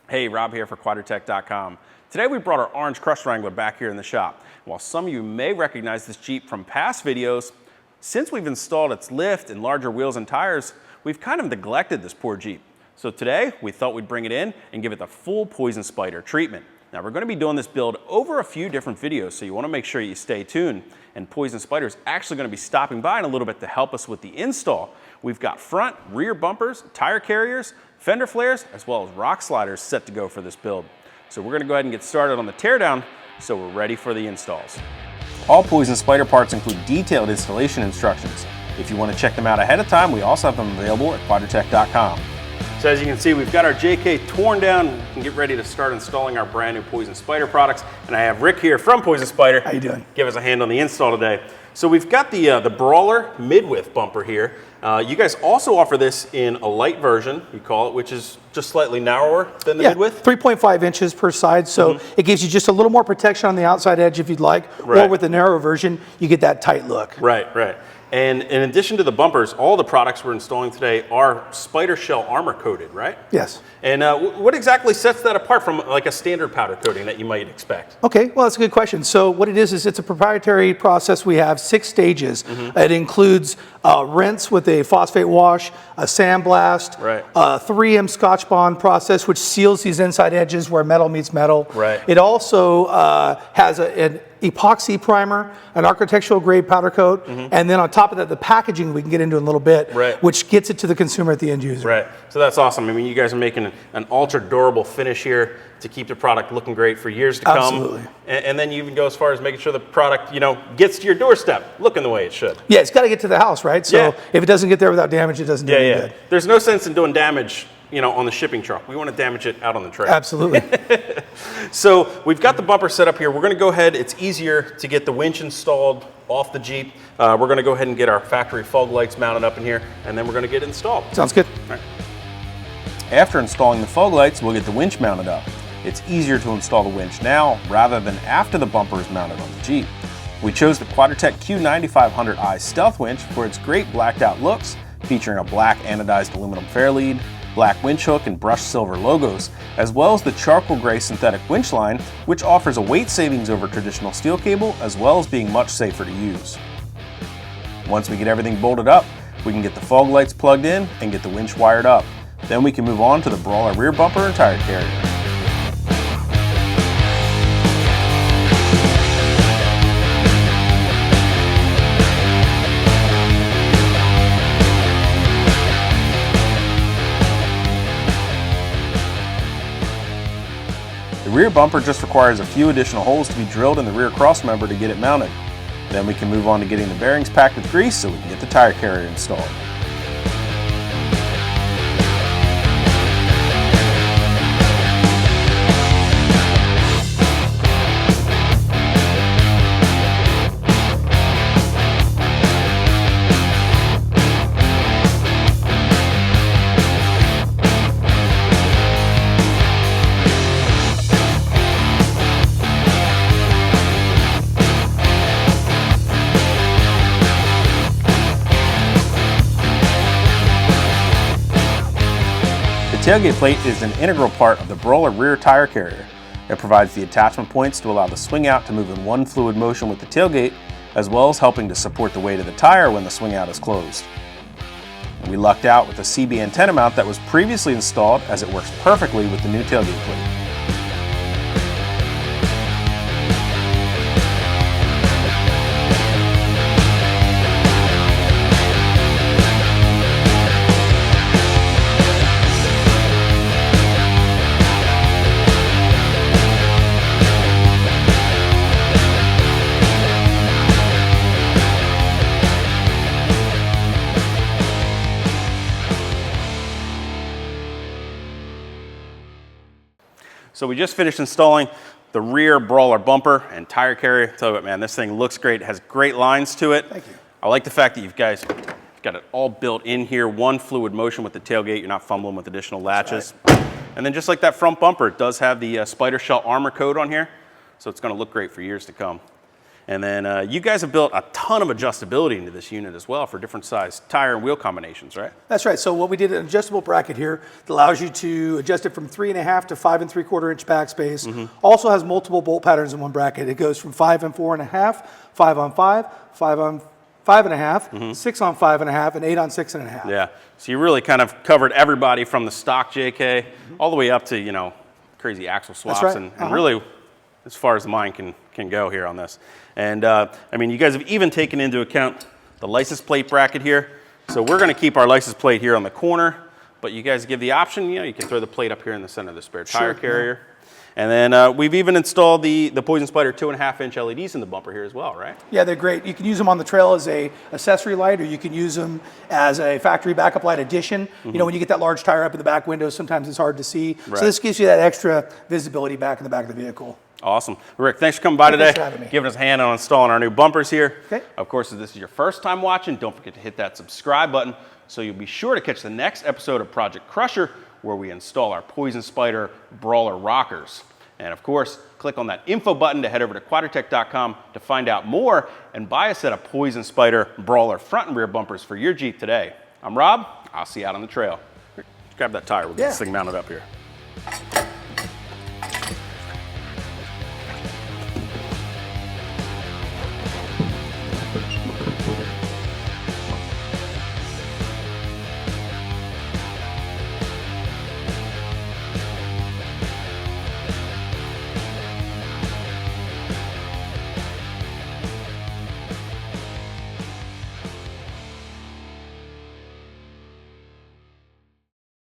Hey, Rob here for Quadratec.com. Today we brought our orange crushed Wrangler back here in the shop. While some of you may recognize this Jeep from past videos, since we've installed its lift and larger wheels and tires, we've kind of neglected this poor Jeep. So today we thought we'd bring it in and give it the full Poison Spyder treatment. Now we're going to be doing this build over a few different videos, so you want to make sure you stay tuned. And Poison Spyder is actually going to be stopping by in a little bit to help us with the install. We've got front, rear bumpers, tire carriers, fender flares, as well as rock sliders set to go for this build. So we're going to go ahead and get started on the teardown so we're ready for the installs. All Poison Spyder parts include detailed installation instructions. If you want to check them out ahead of time, we also have them available at Quadratec.com. So as you can see, we've got our JK torn down and get ready to start installing our brand new Poison Spyder products. And I have Rick here from Poison Spyder. How you doing? Give us a hand on the install today. So we've got the Brawler Mid-Width Bumper here. You guys also offer this in a light version, you call it, which is just slightly narrower than the mid-width? 3.5 inches per side, so it gives you just a little more protection on the outside edge if you'd like, or with the narrow version, you get that tight look. Right, right. And in addition to the bumpers, all the products we're installing today are SpyderShell Armor Coated, right? Yes. And what exactly sets that apart from like a standard powder coating that you might expect? Okay, well, that's a good question. So what it is it's a proprietary process. We have 6 stages. It includes rinse with a phosphate wash, a sandblast, a 3M Scotch Bond process, which seals these inside edges where metal meets metal. Right. It also has an epoxy primer, an architectural grade powder coat, and then on top of that, the packaging we can get into in a little bit, which gets it to the consumer at the end user. Right, so that's awesome. I mean, you guys are making an ultra durable finish here to keep the product looking great for years to come. Absolutely. And then you even go as far as making sure the product, you know, gets to your doorstep looking the way it should. Yeah, it's got to get to the house, right? So if it doesn't get there without damage, it doesn't do any good. There's no sense in doing damage, you know, on the shipping truck. We want to damage it out on the trail. Absolutely. So we've got the bumper set up here. We're going to go ahead. It's easier to get the winch installed off the Jeep. We're going to go ahead and get our factory fog lights mounted up in here, and then we're going to get it installed. Sounds good. All right. After installing the fog lights, we'll get the winch mounted up. It's easier to install the winch now rather than after the bumper is mounted on the Jeep. We chose the Quadratec Q9500is Stealth Winch for its great blacked out looks, featuring a black anodized aluminum fair lead, black winch hook and brushed silver logos, as well as the charcoal gray synthetic winch line, which offers a weight savings over traditional steel cable, as well as being much safer to use. Once we get everything bolted up, we can get the fog lights plugged in and get the winch wired up. Then we can move on to the Brawler rear bumper and tire carrier. The rear bumper just requires a few additional holes to be drilled in the rear cross member to get it mounted. Then we can move on to getting the bearings packed with grease so we can get the tire carrier installed. The tailgate plate is an integral part of the Brawler rear tire carrier. It provides the attachment points to allow the swing out to move in one fluid motion with the tailgate, as well as helping to support the weight of the tire when the swing out is closed. And we lucked out with a CB antenna mount that was previously installed, as it works perfectly with the new tailgate plate. So we just finished installing the rear Brawler bumper and tire carrier. Tell you what, man, this thing looks great. It has great lines to it. Thank you. I like the fact that you guys got it all built in here, one fluid motion with the tailgate. You're not fumbling with additional latches. Right. And then just like that front bumper, it does have the SpyderShell Armor Coat on here. So it's going to look great for years to come. And then you guys have built a ton of adjustability into this unit as well for different size tire and wheel combinations, right? That's right. So what we did, an adjustable bracket here that allows you to adjust it from 3.5 to 5 3/4 inch backspace. Also has multiple bolt patterns in one bracket. It goes from 5 and 4.5, 5 on 5, 5 on 5.5, 6 on 5.5, and 8 on 6.5. Yeah. So you really kind of covered everybody from the stock JK all the way up to, you know, crazy axle swaps right. and really as far as mine can go here on this. And I mean, you guys have even taken into account the license plate bracket here. So we're going to keep our license plate here on the corner, but you guys give the option, you know, you can throw the plate up here in the center of the spare tire carrier. And then we've even installed the Poison Spyder 2.5-inch LEDs in the bumper here as well, right? Yeah, they're great. You can use them on the trail as a accessory light, or you can use them as a factory backup light addition. You know, when you get that large tire up in the back window, sometimes it's hard to see. Right. So this gives you that extra visibility back in the back of the vehicle. Awesome. Rick, thanks for coming by today, Thanks for having me. giving us a hand on installing our new bumpers here. Okay. Of course, if this is your first time watching, don't forget to hit that subscribe button so you'll be sure to catch the next episode of Project Crusher, where we install our Poison Spyder Brawler rockers. And of course, click on that info button to head over to Quadratec.com to find out more and buy a set of Poison Spyder Brawler front and rear bumpers for your Jeep today. I'm Rob. I'll see you out on the trail. Grab that tire. We'll get this thing mounted up here.